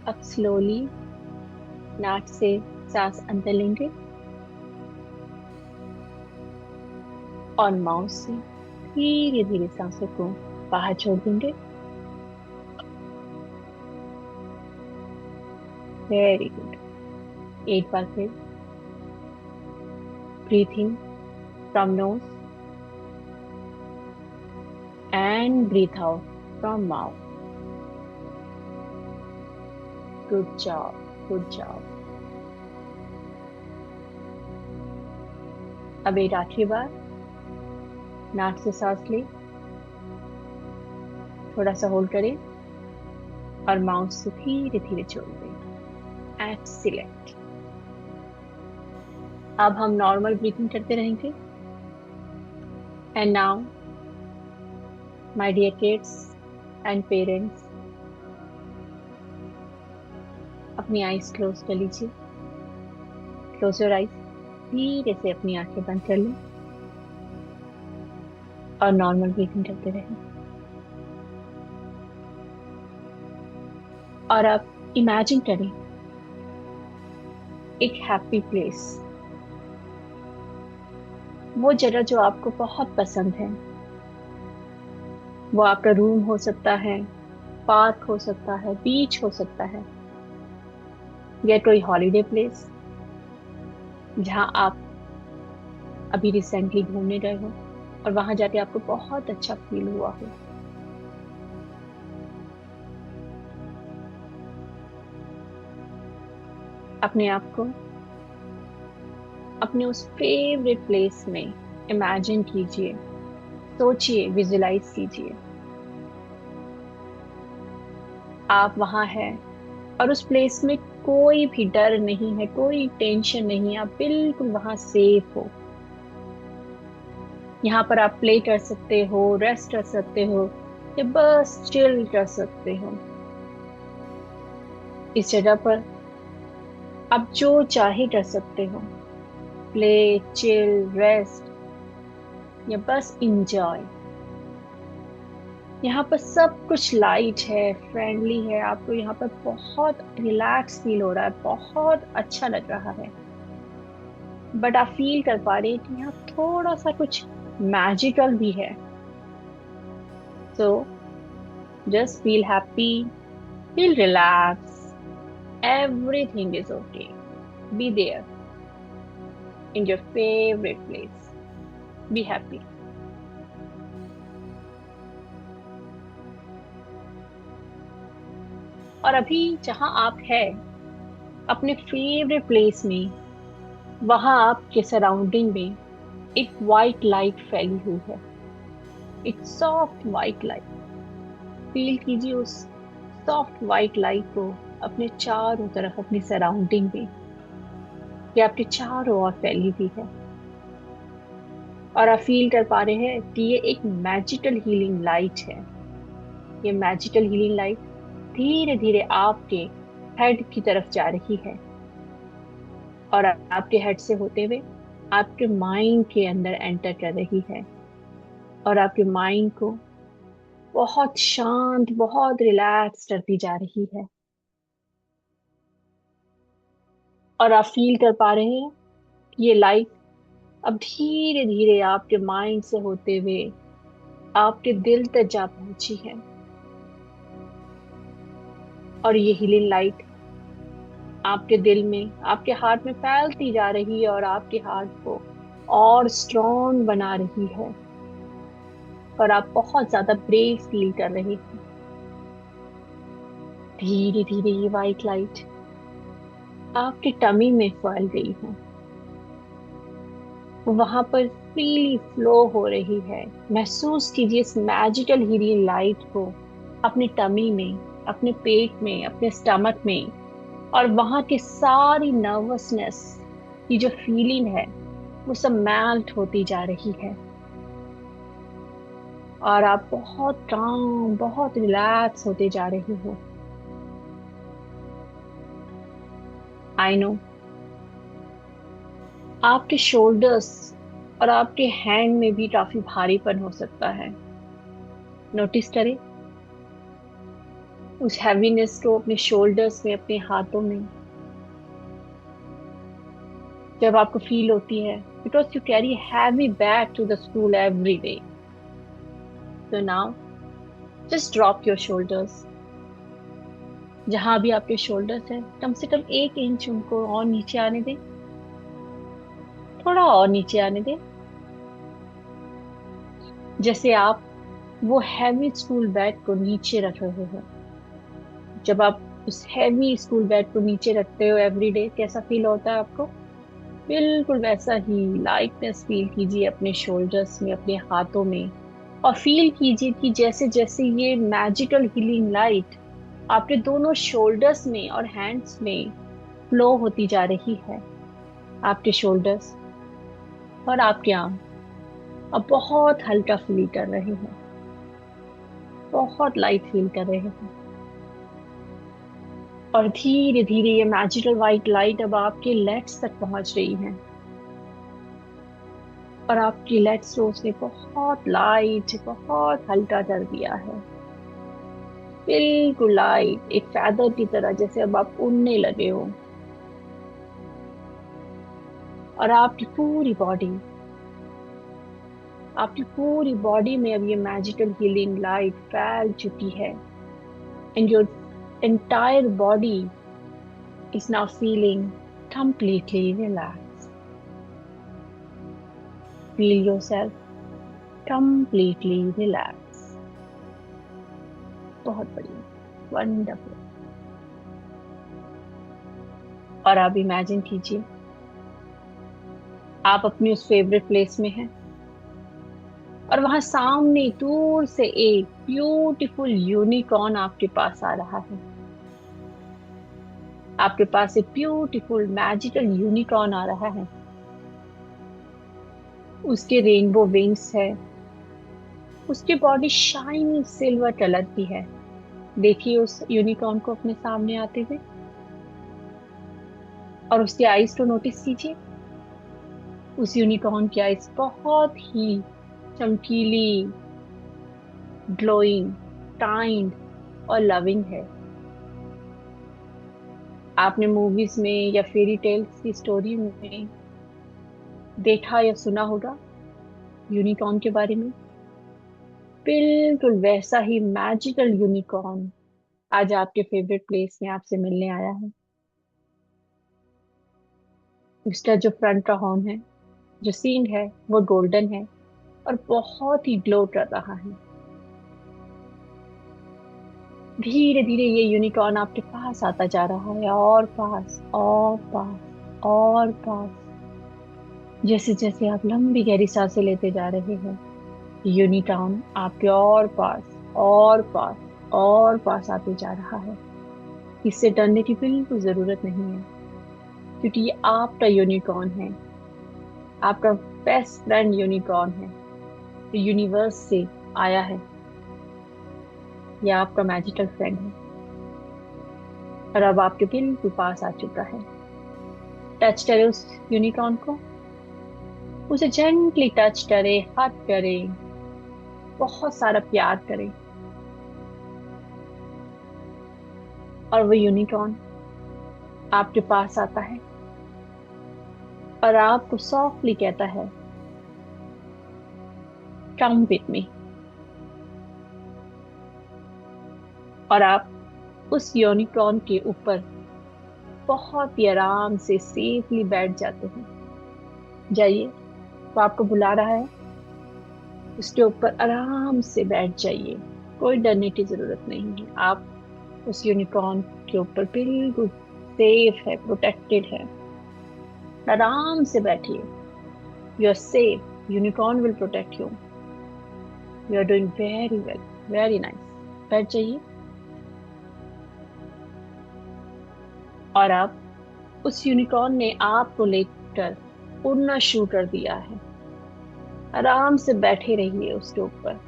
अब स्लोली नाक से सांस अंदर लेंगे और माउथ से धीरे धीरे सांसों को बाहर छोड़ देंगे। Very good. एक बार फिर breathe in from nose and breathe out from mouth. Good job, good job. अब एक आखिरी बार नाक से सांस ले, थोड़ा सा होल्ड करें और माउथ से धीरे धीरे छोड़ दें। एक्सीलेंट। अब हम नॉर्मल ब्रीथिंग करते रहेंगे। And now my dear kids and parents, अपनी आईज क्लोज कर लीजिए। Close your eyes. धीरे से अपनी आंखें बंद कर लें और नॉर्मल ब्रीथिंग करते रहें। और अब इमेजिन करें एक हैप्पी प्लेस, वो जगह जो आपको बहुत पसंद है। वो आपका रूम हो सकता है, पार्क हो सकता है, बीच हो सकता है, या कोई हॉलीडे प्लेस जहां आप अभी रिसेंटली घूमने गए हो और वहां जाके आपको बहुत अच्छा फील हुआ हो। अपने आप को अपने उस फेवरेट प्लेस में इमेजिन कीजिए, सोचिए, विजुलाइज कीजिए। आप वहां हैं और उस प्लेस में कोई भी डर नहीं है, कोई टेंशन नहीं है, आप बिल्कुल वहां सेफ हो। यहाँ पर आप प्ले कर सकते हो, रेस्ट कर सकते हो, या बस चिल कर सकते हो। इस जगह पर आप जो चाहे कर सकते हो। प्ले, चिल, रेस्ट, या बस इंजॉय। यहाँ पर सब कुछ लाइट है, फ्रेंडली है, आपको यहाँ पर बहुत रिलैक्स फील हो रहा है, बहुत अच्छा लग रहा है। बट आप फील कर पा रहे हैं कि यहाँ थोड़ा सा कुछ मैजिकल भी है। So just feel happy, feel relax, everything is okay. Be there in your favourite place. Be happy. और अभी जहां आप है, अपने फेवरेट प्लेस में, वहां आपके सराउंडिंग में एक वाइट लाइट फैली हुई है। एक सॉफ्ट वाइट लाइट। फील कीजिए उस सॉफ्ट वाइट लाइट को अपने चारों तरफ, अपनी सराउंडिंग में, ये आपके चारों ओर फैली हुई है। और आप फील कर पा रहे हैं कि ये एक मैजिकल हीलिंग लाइट है। ये मैजिकल हीलिंग लाइट धीरे धीरे आपके हेड की तरफ जा रही है और आपके हेड से होते हुए आपके माइंड के अंदर एंटर कर रही है और आपके माइंड को बहुत शांत, बहुत रिलैक्स करती जा रही है। और आप फील कर पा रहे हैं कि ये लाइट अब धीरे धीरे आपके माइंड से होते हुए आपके दिल तक जा पहुंची है। और ये हीलिंग लाइट आपके दिल में, आपके हार्ट में फैलती जा रही है और आपके हार्ट को और स्ट्रॉन्ग बना रही है। और आप बहुत ज्यादा ब्रेव फील कर रहे हैं। धीरे धीरे ये वाइट लाइट आपके टमी में फैल गई है, वो वहां पर फ्रीली फ्लो हो रही है। महसूस कीजिए इस मैजिकल हीलिंग लाइट को अपने टमी में, अपने पेट में, अपने स्टमक में। और वहां की सारी नर्वसनेस की जो फीलिंग है, वो सब मेल्ट होती जा रही है और आप बहुत काम, बहुत रिलैक्स होते जा रहे हो। आई नो आपके शोल्डर्स और आपके हैंड में भी काफी भारीपन हो सकता है। नोटिस करें उस हैवीनेस को अपने शोल्डर्स में, अपने हाथों में जब आपको फील होती है, because you carry heavy bag to the school every day. So now just drop your shoulders। जहां भी आपके शोल्डर्स है, कम से कम 1 इंच उनको और नीचे आने दें, थोड़ा और नीचे आने दें। जैसे आप वो हैवी स्कूल बैग को नीचे रख रहे हो। जब आप उस हैवी स्कूल बैग को नीचे रखते हो एवरी डे, कैसा फील होता है आपको? बिल्कुल वैसा ही लाइटनेस फील कीजिए अपने शोल्डर्स में, अपने हाथों में। और फील कीजिए कि जैसे जैसे ये मैजिकल हीलिंग लाइट आपके दोनों शोल्डर्स में और हैंड्स में फ्लो होती जा रही है। आपके शोल्डर्स और आपके आर्म अब बहुत हल्का फील कर रहे हैं, बहुत लाइट फील कर रहे हैं। और धीरे धीरे ये मैजिकल वाइट लाइट अब आपके लेग्स तक पहुंच रही है। और आपकी लेग्स को उसने बहुत लाइट, बहुत हल्का कर दिया है। बिल्कुल लाइट, एक फैदर की तरह, जैसे अब आप उड़ने लगे हो। और आपकी पूरी बॉडी में अब ये मैजिकल हीलिंग लाइट फैल चुकी है। And your entire body is now feeling completely relaxed। Feel yourself completely relaxed। बहुत बढ़िया, वंडरफुल। और आप इमेजिन कीजिए आप अपनी उस फेवरेट प्लेस में हैं, और वहां सामने दूर से एक ब्यूटीफुल यूनिकॉर्न आपके पास आ रहा है। आपके पास एक ब्यूटीफुल मैजिकल यूनिकॉर्न आ रहा है। उसके रेनबो विंग्स है, उसकी बॉडी शाइनी सिल्वर कलर की है। देखिए उस यूनिकॉर्न को अपने सामने आते हुए, और उसके आईज को नोटिस कीजिए। उस यूनिकॉर्न की आईज बहुत ही चमकीली, ग्लोइंग, काइंड और लविंग है। आपने मूवीज में या फेरी टेल्स की स्टोरी में देखा या सुना होगा यूनिकॉर्न के बारे में। बिल्कुल वैसा ही मैजिकल यूनिकॉर्न आज आपके फेवरेट प्लेस में आपसे मिलने आया है। उसका जो फ्रंट का हॉर्न है, जो सींग है, वो गोल्डन है और बहुत ही ग्लो कर रहा है। धीरे धीरे ये यूनिकॉर्न आपके पास आता जा रहा है, और पास और पास और पास। जैसे जैसे आप लंबी गहरी सांसें लेते जा रहे हैं, यूनिकॉर्न आपके और पास और पास और पास आते जा रहा है। इससे डरने की बिल्कुल जरूरत नहीं है, क्योंकि ये आपका यूनिकॉर्न है, आपका बेस्ट फ्रेंड यूनिकॉर्न है, जो यूनिवर्स से आया है। यह आपका मैजिकल फ्रेंड है, और अब आपके बिल्कुल पास आ चुका है। टच करे उस यूनिकॉर्न को, उसे जेंटली टच करे, हग करे, बहुत सारा प्यार करे। और वो यूनिकॉर्न आपके पास आता है और आपको सॉफ्टली कहता है, कम विथ मी। और आप उस यूनिकॉर्न के ऊपर बहुत ही आराम से सेफली बैठ जाते हैं। जाइए, वो आपको बुला रहा है, उसके ऊपर आराम से बैठ जाइए। कोई डरने की जरूरत नहीं है। आप उस यूनिकॉर्न के ऊपर बिल्कुल सेफ है, प्रोटेक्टेड है। आराम से बैठिए। You are safe, unicorn will protect you. You are doing very well, very nice. बैठ जाइए। और अब उस यूनिकॉर्न ने आपको लेकर उड़ना शुरू कर दिया है। आराम से बैठे रहिए उसके ऊपर।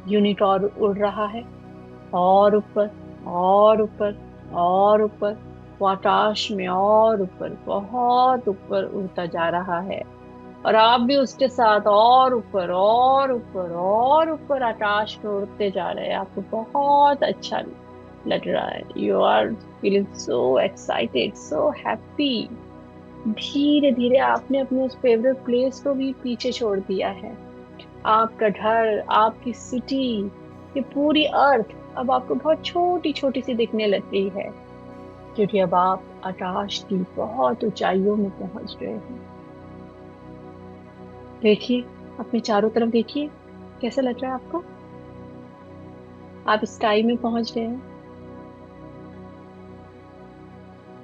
यूनिकॉर्न उड़ रहा है, और ऊपर और ऊपर और ऊपर, वो आकाश में और ऊपर, बहुत ऊपर उड़ता जा रहा है। और आप भी उसके साथ और ऊपर और ऊपर और ऊपर आकाश में उड़ते जा रहे हैं। आपको बहुत अच्छा लग रहा है you are feeling so excited, so happy. धीरे धीरे आपने अपने उस फेवरेट प्लेस को भी पीछे छोड़ दिया है। आपका घर, आपकी सिटी, ये पूरी अर्थ अब आपको बहुत छोटी छोटी सी दिखने लग गई है, क्योंकि अब आप आकाश की बहुत ऊंचाइयों में पहुंच गए हैं। देखिए, अपने चारों तरफ देखिए, कैसा लग रहा है आपको? आप स्काई में पहुंच गए हैं।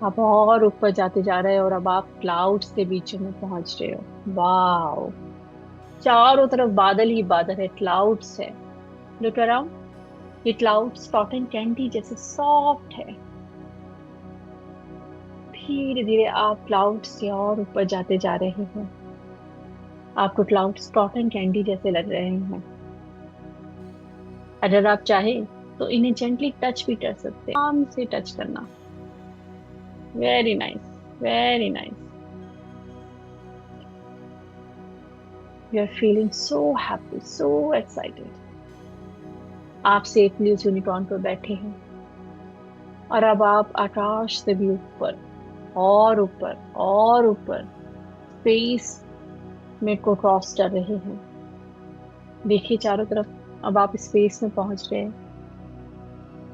आप और ऊपर जाते जा रहे हैं और अब आप क्लाउड्स के बीच में पहुंच रहे हो। वाह! चारों तरफ बादल ही बादल है, क्लाउड्स है। लुक अराउंड, ये क्लाउड्स कॉटन कैंडी जैसे सॉफ्ट है। धीरे धीरे आप क्लाउड्स से और ऊपर जाते जा रहे हैं। आपको क्लाउड्स कॉटन कैंडी जैसे लग रहे हैं। अगर आप चाहें तो इन्हें जेंटली टच भी कर सकते हैं, आराम से टच करना। Very nice, very nice. You are feeling so happy, so excited. आप सेफली उस यूनिकॉर्न पर बैठे हैं और अब आप आकाश से भी ऊपर और ऊपर और ऊपर स्पेस में को क्रॉस कर रहे हैं। देखिए चारों तरफ, अब आप स्पेस में पहुंच रहे हैं।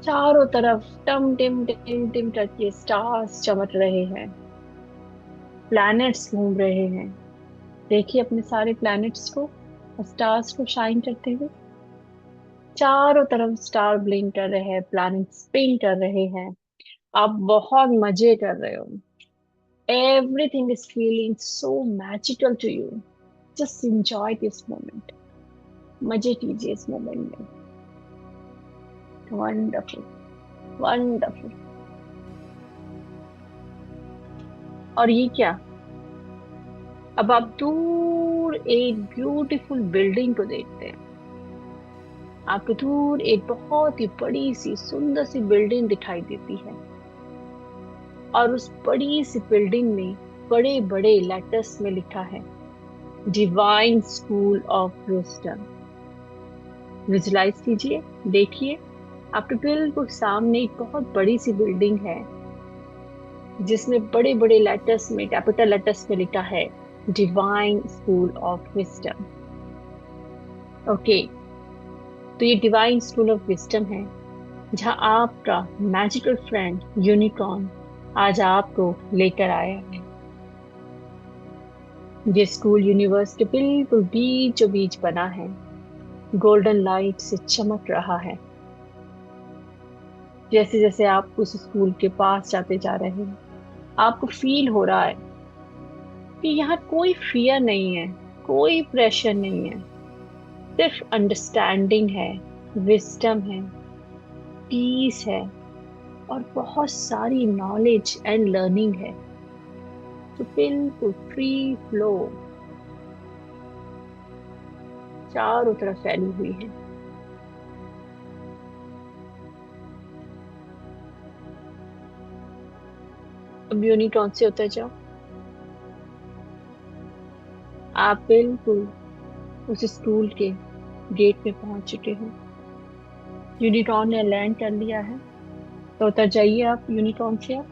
चारों तरफ टम टिम टिम टिम करके स्टार्स चमक रहे हैं, प्लैनेट्स घूम रहे हैं। देखिए अपने सारे प्लैनेट्स को, स्टार्स को शाइन करते हुए। चारों तरफ स्टार ब्लिंक कर रहे हैं, प्लैनेट स्पिन कर रहे हैं। आप बहुत मजे कर रहे हो। Everything is feeling so magical to you. Just enjoy this moment. मजे कीजिए इस मोमेंट में। Wonderful, wonderful. और ये क्या, अब आप दूर एक ब्यूटीफुल बिल्डिंग को देखते हैं। आपको दूर एक बहुत ही बड़ी सी सुंदर सी बिल्डिंग दिखाई देती है, और उस बड़ी सी बिल्डिंग में बड़े बड़े लेटर्स में लिखा है, divine school of wisdom. Visualize कीजिए, देखिए, आपके बिल्कुल सामने एक बहुत बड़ी सी बिल्डिंग है, जिसमें बड़े बड़े लेटर्स में, कैपिटल लेटर्स में लिखा है, divine school of wisdom. Okay, तो ये डिवाइन स्कूल ऑफ विजडम है, जहाँ आपका मैजिकल फ्रेंड यूनिकॉर्न आज आपको लेकर आया है। ये स्कूल यूनिवर्स के बिल्कुल बीचों बीच बना है, गोल्डन लाइट से चमक रहा है। जैसे जैसे आप उस स्कूल के पास जाते जा रहे हैं, आपको फील हो रहा है कि यहाँ कोई फियर नहीं है, कोई प्रेशर नहीं है, सिर्फ अंडरस्टैंडिंग है, विजडम है, पीस है, और बहुत सारी नॉलेज एंड लर्निंग है। तो बिल्कुल फ्री फ्लो चारों तरफ फैली हुई है। अब यूनिकॉर्न से उतर जाओ। आप बिल्कुल उस स्कूल के गेट पे पहुंच चुके हो। यूनिकॉर्न ने लैंड कर लिया है, तो उतर जाइए आप यूनिकॉर्न से आप,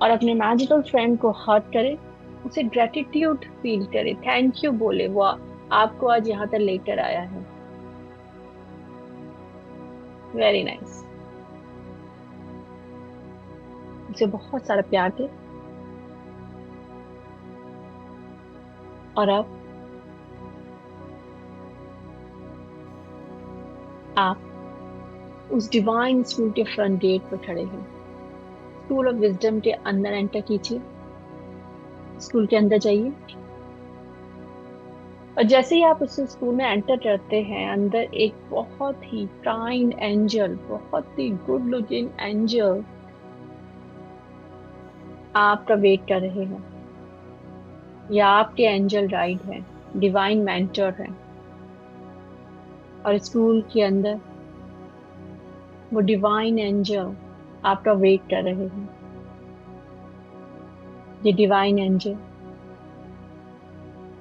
और अपने मैजिकल फ्रेंड को हग करें, उसे ग्रेटिट्यूड फील करे, थैंक यू बोले, वो आपको आज यहाँ तक लेकर आया है। Very nice. उसे बहुत सारा प्यार दे। और अब आप उस डिवाइन स्कूल के फ्रंट गेट पर खड़े हैं। स्कूल ऑफ विजडम के अंदर एंटर कीजिए, स्कूल के अंदर जाइए, और जैसे ही आप उस स्कूल में एंटर करते हैं, अंदर एक बहुत ही काइंड एंजल, बहुत ही गुड लुकिंग एंजल आपका वेट कर रहे हैं। या आपके एंजल गाइड है, डिवाइन मेंटर है, और स्कूल के अंदर वो डिवाइन एंजल आपका वेट कर रहे हैं। ये डिवाइन एंजल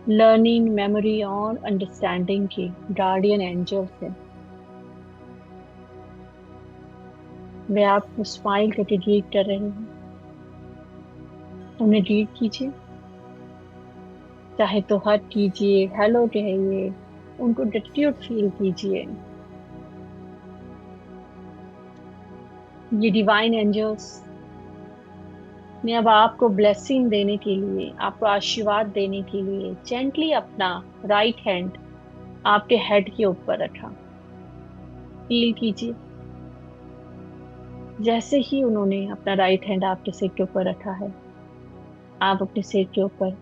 लर्निंग, मेमोरी और अंडरस्टैंडिंग की गार्डियन एंजल्स है। वे आपको स्माइल करके ग्रीट कर रहे हैं। उन्हें ग्रीट कीजिए, चाहे तो हग कीजिए, हेलो कहिए, उनको ग्रेटिट्यूड फील कीजिए। ये डिवाइन एंजल्स ने अब आपको ब्लेसिंग देने के लिए, आपको आशीर्वाद देने के लिए जेंटली अपना राइट हैंड आपके हेड के ऊपर रखा। फील कीजिए, जैसे ही उन्होंने अपना राइट हैंड आपके सिर के ऊपर रखा है, आप अपने सिर के ऊपर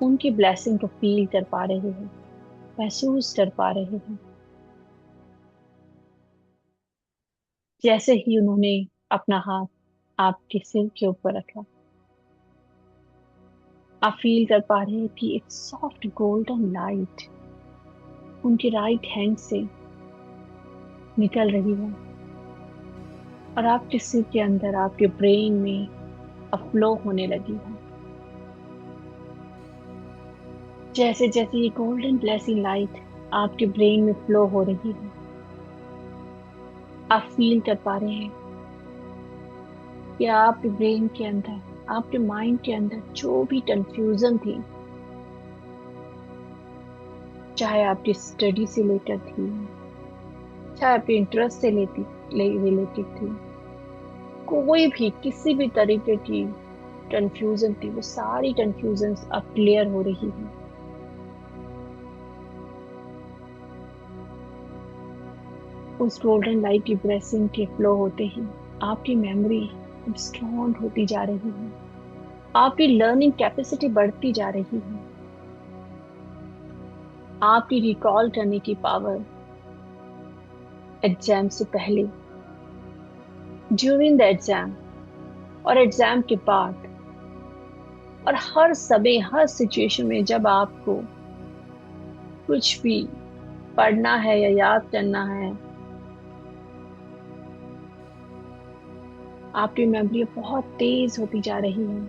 उनकी ब्लेसिंग को फील कर पा रहे हैं, महसूस कर पा रहे हैं। जैसे ही उन्होंने अपना हाथ आपके सिर के ऊपर रखा, आप फील कर पा रहे हैं कि एक सॉफ्ट गोल्डन लाइट उनके राइट हैंड से निकल रही है और आपके सिर के अंदर, आपके ब्रेन में फ्लो होने लगी है। जैसे जैसे ये गोल्डन ब्लेसिंग लाइट आपके ब्रेन में फ्लो हो रही है, आप फील कर पा रहे हैं कि आपके ब्रेन के अंदर, आपके माइंड के अंदर जो भी कंफ्यूजन थी, चाहे आपकी स्टडी से लेकर थी, चाहे आपके इंटरेस्ट से रिलेटेड थी, कोई भी किसी भी तरीके की कंफ्यूजन थी, वो सारी कंफ्यूजन अब क्लियर हो रही है। उस गोल्डन लाइट की ब्लेसिंग के फ्लो होते ही आपकी मेमोरी स्ट्रॉन्ग होती जा रही है, आपकी लर्निंग कैपेसिटी बढ़ती जा रही है, आपकी रिकॉल करने की पावर एग्जाम से पहले, ड्यूरिंग द एग्जाम और एग्जाम के बाद और हर समय, हर सिचुएशन में जब आपको कुछ भी पढ़ना है या याद करना है, आपकी मेमोरी बहुत तेज होती जा रही है,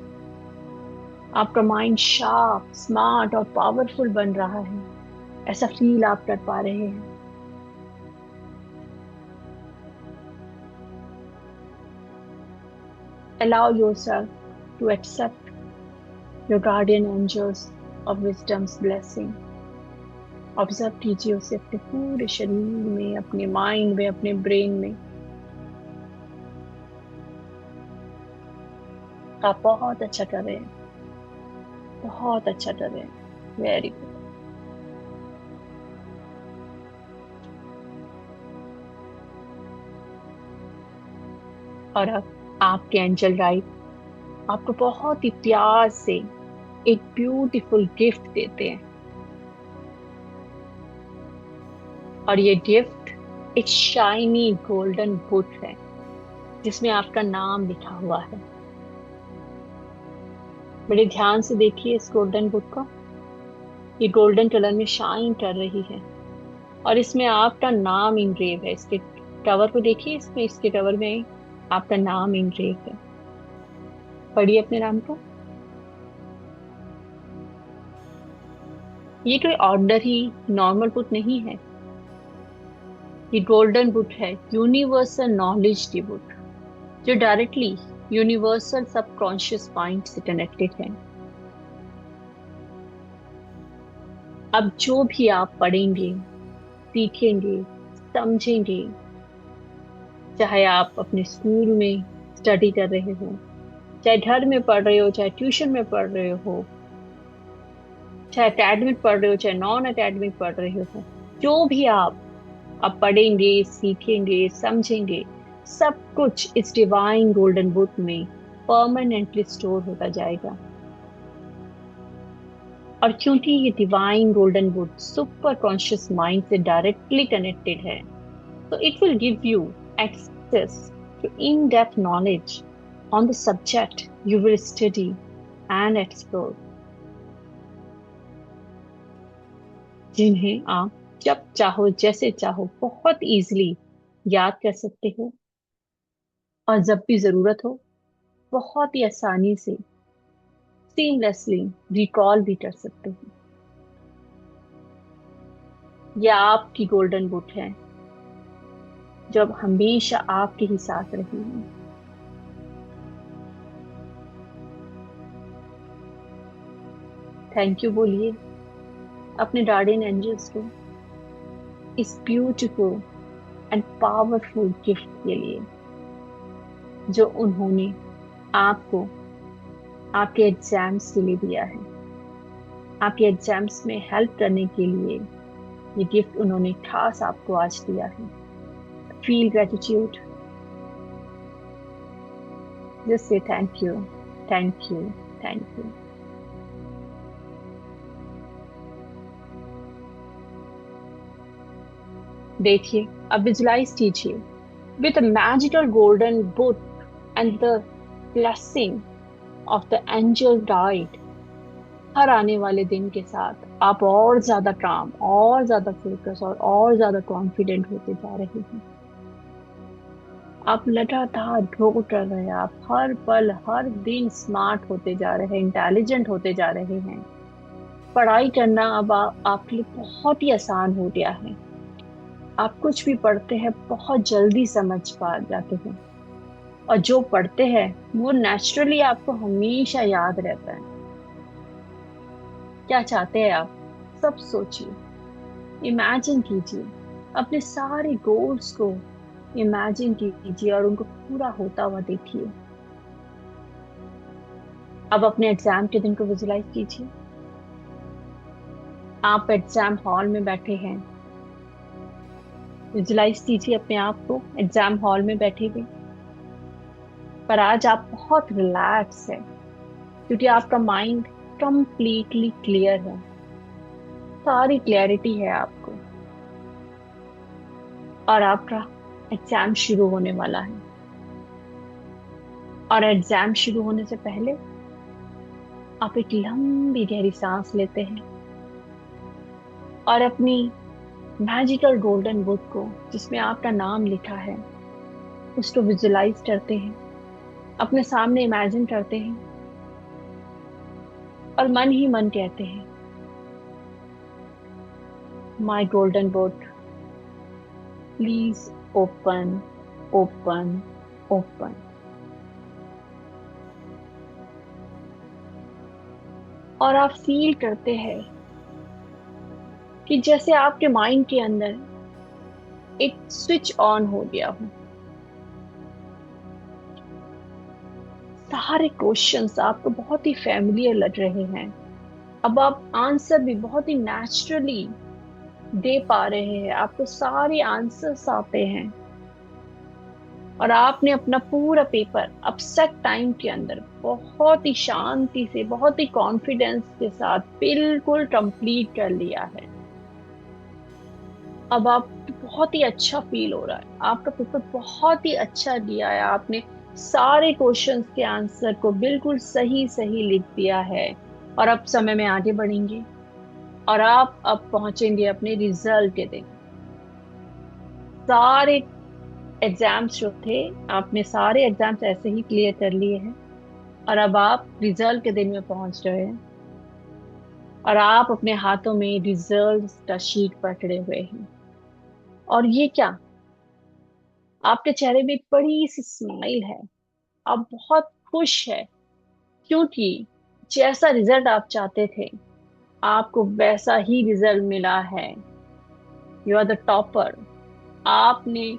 आपका माइंड शार्प, स्मार्ट और पावरफुल बन रहा है, ऐसा फील आप कर पा रहे हैं। Allow yourself to accept your guardian angels of wisdom's blessing. Observe कीजिए उसे अपने पूरे शरीर में, अपने माइंड में, अपने ब्रेन में। आप बहुत अच्छा कर रहे हैं, बहुत अच्छा कर रहे हैं, वेरी गुड। और अब आपके एंजल गाइड आपको बहुत ही प्यार से एक ब्यूटीफुल गिफ्ट देते हैं, और ये गिफ्ट एक शाइनी गोल्डन बुक है जिसमें आपका नाम लिखा हुआ है। बड़े ध्यान से देखिए इस गोल्डन बुक को, ये गोल्डन कलर में शाइन कर रही है और इसमें आपका नाम इनग्रेव है। इसके कवर को देखिए, इसमें, इसके कवर में आपका नाम इनग्रेव है। पढ़िए अपने नाम को। ये कोई ऑर्डनरी नॉर्मल बुक नहीं है, ये गोल्डन बुक है, यूनिवर्सल नॉलेज की बुक, जो डायरेक्टली यूनिवर्सल सबकॉन्शियस माइंड से कनेक्टेड है। अब जो भी आप पढ़ेंगे, सीखेंगे, समझेंगे, चाहे आप अपने स्कूल में स्टडी कर रहे हो, चाहे घर में पढ़ रहे हो, चाहे ट्यूशन में पढ़ रहे हो, चाहे एकेडमिक पढ़ रहे हो, चाहे नॉन एकेडमिक पढ़ रहे हो, जो भी आप अब पढ़ेंगे, सीखेंगे, समझेंगे, सब कुछ इस डिवाइन गोल्डन बुक में परमानेंटली स्टोर होता जाएगा। और क्योंकि ये divine golden book super conscious mind से डायरेक्टली कनेक्टेड है, so it will give you access to in-depth knowledge on the subject you will study and explore, जिन्हें आप जब चाहो, जैसे चाहो, बहुत इजीली याद कर सकते हो और जब भी जरूरत हो बहुत ही आसानी से सीमलेसली रिकॉल भी कर सकते हो। यह आपकी गोल्डन बुक है, जो अब हमेशा आपके ही साथ रही है। थैंक यू बोलिए अपने गार्डियन एंजल्स को इस ब्यूटीफुल एंड पावरफुल गिफ्ट के लिए जो उन्होंने आपको आपके एग्जाम्स के लिए दिया है। आपके एग्जाम्स में हेल्प करने के लिए ये गिफ्ट उन्होंने खास आपको आज दिया है। Feel gratitude, just say thank you, thank you, thank you. देखिए, अब विजुलाइज कीजिए with a magical golden book and the blessing of the angel guide. हर आने वाले दिन के साथ आप और ज्यादा काम, और ज्यादा फोकस और ज्यादा कॉन्फिडेंट होते जा रहे हैं। आप लगातार ग्रो कर रहे हैं, आप हर पल हर दिन स्मार्ट होते जा रहे हैं, इंटेलिजेंट होते जा रहे हैं। पढ़ाई करना अब आपके लिए बहुत ही आसान हो गया है। आप कुछ भी पढ़ते हैं बहुत जल्दी समझ पा जाते हैं, और जो पढ़ते हैं वो नेचुरली आपको हमेशा याद रहता है। क्या चाहते हैं आप, सब सोचिए, इमेजिन कीजिए, अपने सारे गोल्स को इमेजिन कीजिए और उनको पूरा होता हुआ देखिए। अब अपने एग्जाम के दिन को विजुलाइज कीजिए। आप एग्जाम हॉल में बैठे हैं। विजुलाइज कीजिए अपने आप को एग्जाम हॉल में बैठे हुए। पर आज आप बहुत रिलैक्स है, क्योंकि आपका माइंड कंप्लीटली क्लियर है। सारी क्लैरिटी है आपको, और आपका एग्जाम शुरू होने वाला है। और एग्जाम शुरू होने से पहले आप एक लंबी गहरी सांस लेते हैं और अपनी मैजिकल गोल्डन बुक को, जिसमें आपका नाम लिखा है, उसको विजुलाइज करते हैं, अपने सामने इमेजिन करते हैं और मन ही मन कहते हैं, माई golden book please open, open, open. और आप फील करते हैं कि जैसे आपके माइंड के अंदर एक स्विच ऑन हो गया हो। सारे क्वेश्चंस आपको बहुत ही फेमिलियर लग रहे हैं। अब आप आंसर भी बहुत ही नेचुरली दे पा रहे हैं, आपको सारे आंसर्स आते हैं। और आपने अपना पूरा पेपर अब सेट टाइम के अंदर बहुत ही शांति से, बहुत ही कॉन्फिडेंस के साथ बिल्कुल कंप्लीट कर लिया है। अब आप बहुत ही अच्छा फील हो रहा है, आपका पेपर बहुत ही अच्छा दिया है, आपने सारे क्वेश्चंस के आंसर को बिल्कुल सही सही लिख दिया है। और अब समय में आगे बढ़ेंगे और आप अब पहुंचेंगे अपने रिजल्ट के दिन। सारे एग्जाम्स जो थे, आपने सारे एग्जाम्स ऐसे ही क्लियर कर लिए हैं, और अब आप रिजल्ट के दिन में पहुंच रहे हैं। और आप अपने हाथों में रिजल्ट का शीट पकड़े हुए हैं। और ये क्या, आपके चेहरे में एक बड़ी सी स्माइल है, आप बहुत खुश है, क्योंकि जैसा रिजल्ट आप चाहते थे आपको वैसा ही रिजल्ट मिला है। You are the topper. आपने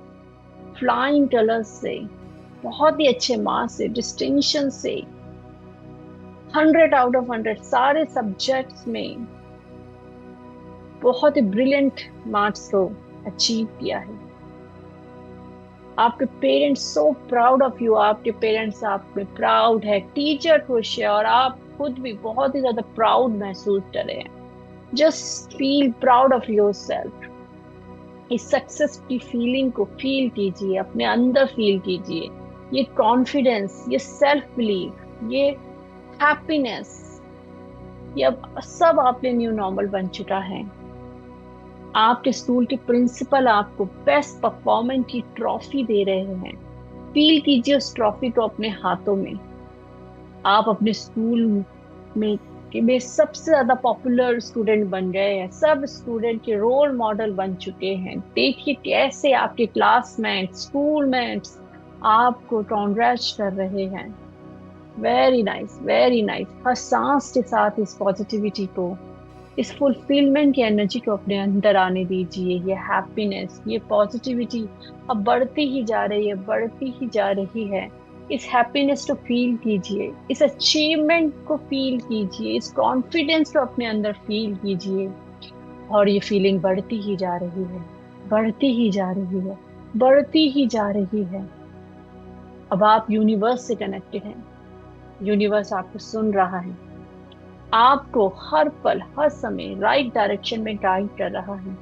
फ्लाइंग कलर्स से, बहुत ही अच्छे मार्क्स से, डिस्टिंक्शन से, 100 आउट ऑफ 100 सारे सब्जेक्ट्स में बहुत ही ब्रिलियंट मार्क्स को अचीव किया है। आपके parents so proud of you, आपके पेरेंट्स आप पे प्राउड है, टीचर खुश है, और आप खुद भी बहुत ही ज्यादा प्राउड महसूस कर रहे हैं। Just feel proud of your self. इस सक्सेस की फीलिंग को फील कीजिए, अपने अंदर फील कीजिए। ये कॉन्फिडेंस, ये सेल्फ बिलीव, ये हैप्पीनेस, ये अब सब आपके न्यू नॉर्मल बन चुका है। आपके स्कूल के प्रिंसिपल आपको बेस्ट परफॉर्मेंस की ट्रॉफी दे रहे हैं। फील कीजिए उस ट्रॉफी को अपने हाथों में। आप अपने स्कूल में कि वे सबसे ज्यादा पॉपुलर स्टूडेंट बन गए हैं, सब स्टूडेंट के रोल मॉडल बन चुके हैं। देखिए कैसे आपके क्लासमेट्स, स्कूलमेट्स आपको कॉन्ग्रेच कर रहे हैं। Very nice, very nice. हर सांस के साथ इस पॉजिटिविटी को, इस फुलफिलमेंट की एनर्जी को अपने अंदर आने दीजिए। ये हैप्पीनेस, ये पॉजिटिविटी अब बढ़ती ही जा रही है, बढ़ती ही जा रही है। इस हैप्पीनेस को फील कीजिए, इस अचीवमेंट को फील कीजिए, इस कॉन्फिडेंस को अपने अंदर फील कीजिए। और ये फीलिंग बढ़ती ही जा रही है, बढ़ती ही जा रही है, बढ़ती ही जा रही है। अब आप यूनिवर्स से कनेक्टेड हैं। यूनिवर्स आपको सुन रहा है, आपको हर पल हर समय राइट डायरेक्शन में गाइड कर रहा है।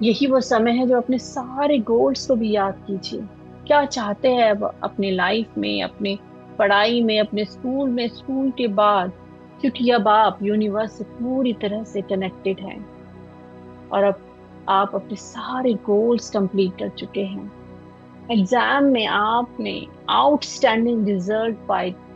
यही वो समय है जो अपने सारे गोल्स को भी याद कीजिए। क्या चाहते हैं अब अपने लाइफ में, अपने पढ़ाई में, अपने स्कूल में, स्कूल के बाद, क्योंकि अब आप यूनिवर्स से पूरी तरह से कनेक्टेड हैं। और अब आप अपने सारे गोल्स कंप्लीट कर चुके हैं। एग्जाम में आपने आउटस्टैंडिंग रिजल्ट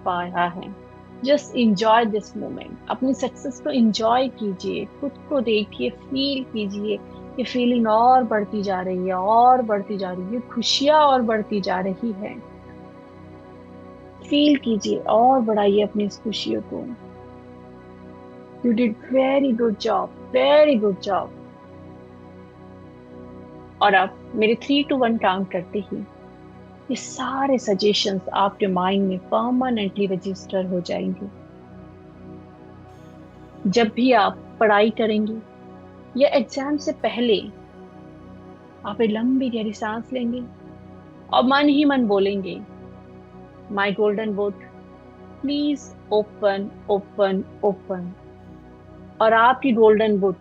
पाया है। जस्ट इंजॉय दिस मोमेंट, अपनी सक्सेस को इंजॉय कीजिए, खुद को देखिए, फील कीजिए। ये फीलिंग और बढ़ती जा रही है, और बढ़ती जा रही है, खुशियां और बढ़ती जा रही है। फील कीजिए और बढ़ाइए अपनी इस खुशियों को। You did very good job, very good job. और अब मेरे 3 to 1 काउंट करते ही ये सारे सजेशंस आपके माइंड में परमानेंटली रजिस्टर हो जाएंगे। जब भी आप पढ़ाई करेंगे या एग्जाम से पहले, आप एक लंबी गहरी सांस लेंगे और मन ही मन बोलेंगे, माई golden book please open open open. और आपकी golden book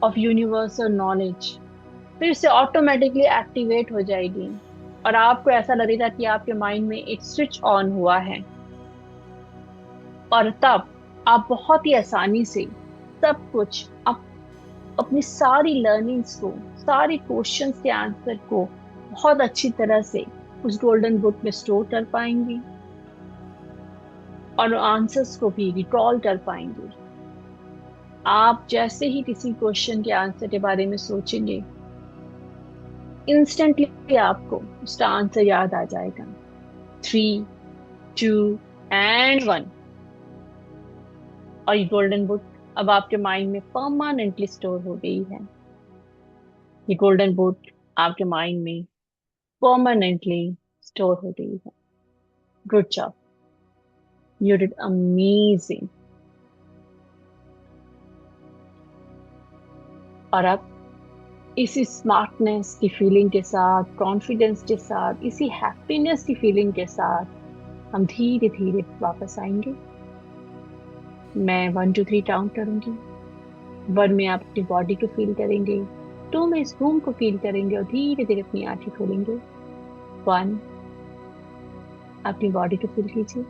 of universal knowledge फिर से ऑटोमेटिकली एक्टिवेट हो जाएगी। और आपको ऐसा लगेगा कि आपके माइंड में एक स्विच ऑन हुआ है। और तब आप बहुत ही आसानी से सब कुछ अपनी सारी लर्निंग्स को, सारी क्वेश्चंस के आंसर को बहुत अच्छी तरह से उस गोल्डन बुक में स्टोर कर पाएंगे और आंसर्स को भी रिकॉल कर पाएंगे। आप जैसे ही किसी क्वेश्चन के आंसर के बारे में सोचेंगे, इंस्टेंटली आपको उसका आंसर याद आ जाएगा। 3, 2 एंड 1। और ये गोल्डन बुक अब आपके माइंड में परमानेंटली स्टोर हो गई है। ये गोल्डन बुक आपके माइंड में परमानेंटली स्टोर हो गई है। Good job, you did amazing. और अब इसी स्मार्टनेस की फीलिंग के साथ, कॉन्फिडेंस के साथ, इसी हैप्पीनेस की फीलिंग के साथ हम धीरे धीरे वापस आएंगे। मैं 1 2 3 काउंट करूंगी। 1 में आप अपनी बॉडी को फील करेंगे, 2 में इस रूम को फील करेंगे और धीरे धीरे अपनी आंखें खोलेंगे। 1, अपनी बॉडी को फील कीजिए,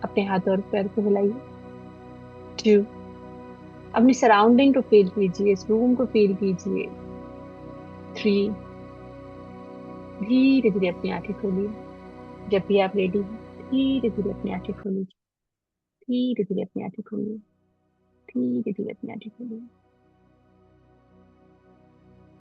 अपने हाथ और पैर को हिलाइए। 2, अपनी सराउंडिंग को फील कीजिए, इस रूम को फील कीजिए। 3, धीरे धीरे अपनी आंखें खोलिए। जब भी आप रेडी हैं, धीरे धीरे अपनी आंखें खोलिए, धीरे धीरे अपनी आंखें खोलिए, धीरे धीरे अपनी आंखें खोलिए।